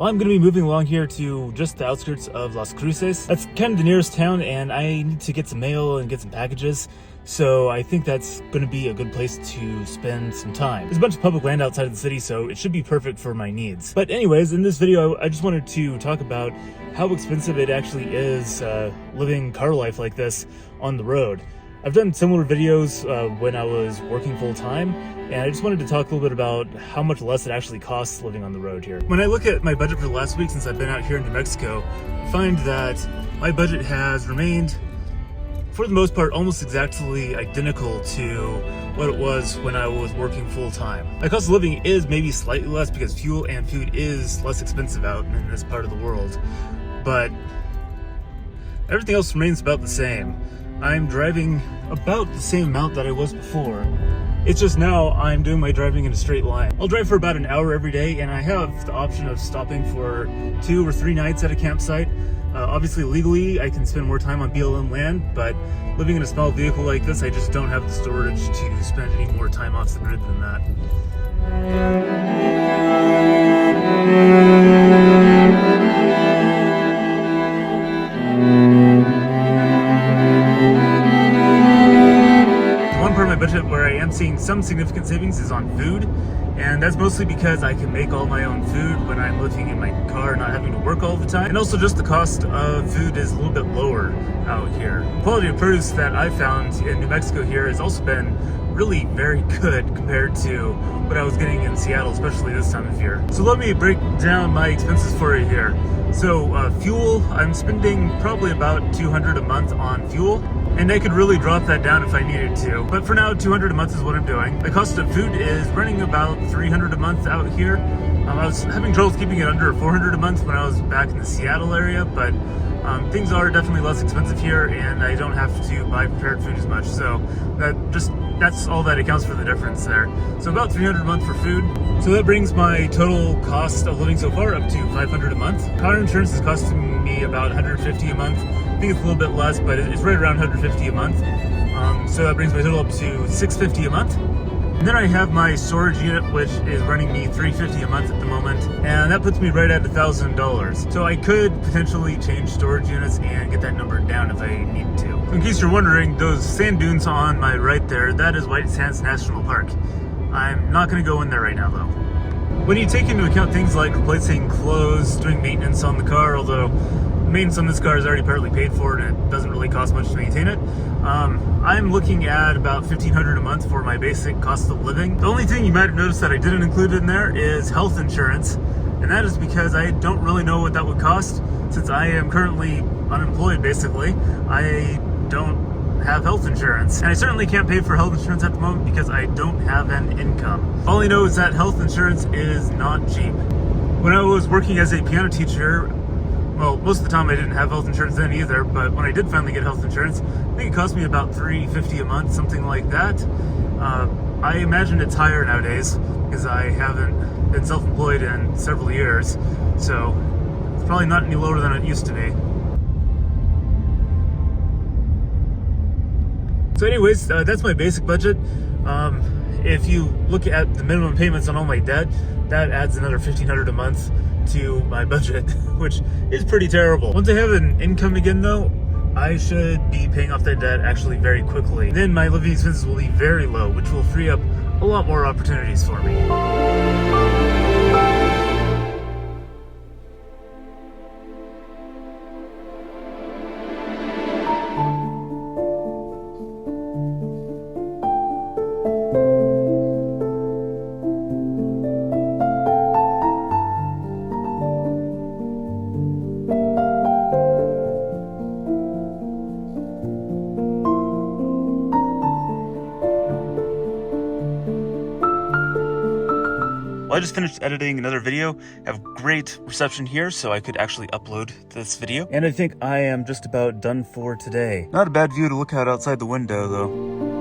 Well, I'm going to be moving along here to just the outskirts of Las Cruces. That's kind of the nearest town, and I need to get some mail and get some packages. So I think that's going to be a good place to spend some time. There's a bunch of public land outside of the city, so it should be perfect for my needs. But anyways, in this video, I just wanted to talk about how expensive it actually is living car life like this on the road. I've done similar videos when I was working full-time, and I just wanted to talk a little bit about how much less it actually costs living on the road here. When I look at my budget for the last week since I've been out here in New Mexico, I find that my budget has remained, for the most part, almost exactly identical to what it was when I was working full-time. My cost of living is maybe slightly less because fuel and food is less expensive out in this part of the world, but everything else remains about the same. I'm driving about the same amount that I was before. It's just now I'm doing my driving in a straight line. I'll drive for about an hour every day, and I have the option of stopping for 2 or 3 nights at a campsite. Obviously, legally, I can spend more time on BLM land, but living in a small vehicle like this, I just don't have the storage to spend any more time off the grid than that. Budget where I am seeing some significant savings is on food, and that's mostly because I can make all my own food when I'm living in my car, not having to work all the time. And also just the cost of food is a little bit lower out here. The quality of produce that I've found in New Mexico here has also been really very good compared to what I was getting in Seattle, especially this time of year. So let me break down my expenses for you here. So fuel, I'm spending probably about $200 a month on fuel. And I could really drop that down if I needed to. But for now, $200 a month is what I'm doing. The cost of food is running about $300 a month out here. I was having trouble keeping it under $400 a month when I was back in the Seattle area, but things are definitely less expensive here, and I don't have to buy prepared food as much. So that's all that accounts for the difference there. So about $300 a month for food. So that brings my total cost of living so far up to $500 a month. Car insurance is costing me about $150 a month. I think it's a little bit less, but it's right around $150 a month. So that brings my total up to $650 a month. And then I have my storage unit, which is running me $350 a month at the moment, and that puts me right at $1,000. So I could potentially change storage units and get that number down if I need to. In case you're wondering, those sand dunes on my right there, that is White Sands National Park. I'm not going to go in there right now, though. When you take into account things like replacing clothes, doing maintenance on the car, although maintenance on this car is already partly paid for and it doesn't really cost much to maintain it, I'm looking at about $1,500 a month for my basic cost of living. The only thing you might have noticed that I didn't include in there is health insurance, and that is because I don't really know what that would cost. Since I am currently unemployed, basically, I don't have health insurance, and I certainly can't pay for health insurance at the moment because I don't have an income. All I know is that health insurance is not cheap. When I was working as a piano teacher, well, most of the time I didn't have health insurance then either, but when I did finally get health insurance, I think it cost me about $350 a month, something like that. I imagine it's higher nowadays because I haven't been self-employed in several years, so it's probably not any lower than it used to be. So anyways, that's my basic budget. If you look at the minimum payments on all my debt, that adds another $1,500 a month to my budget, which is pretty terrible. Once I have an income again though, I should be paying off that debt actually very quickly. Then my living expenses will be very low, which will free up a lot more opportunities for me. Well, I just finished editing another video. I have great reception here, so I could actually upload this video. And I think I am just about done for today. Not a bad view to look out outside the window, though.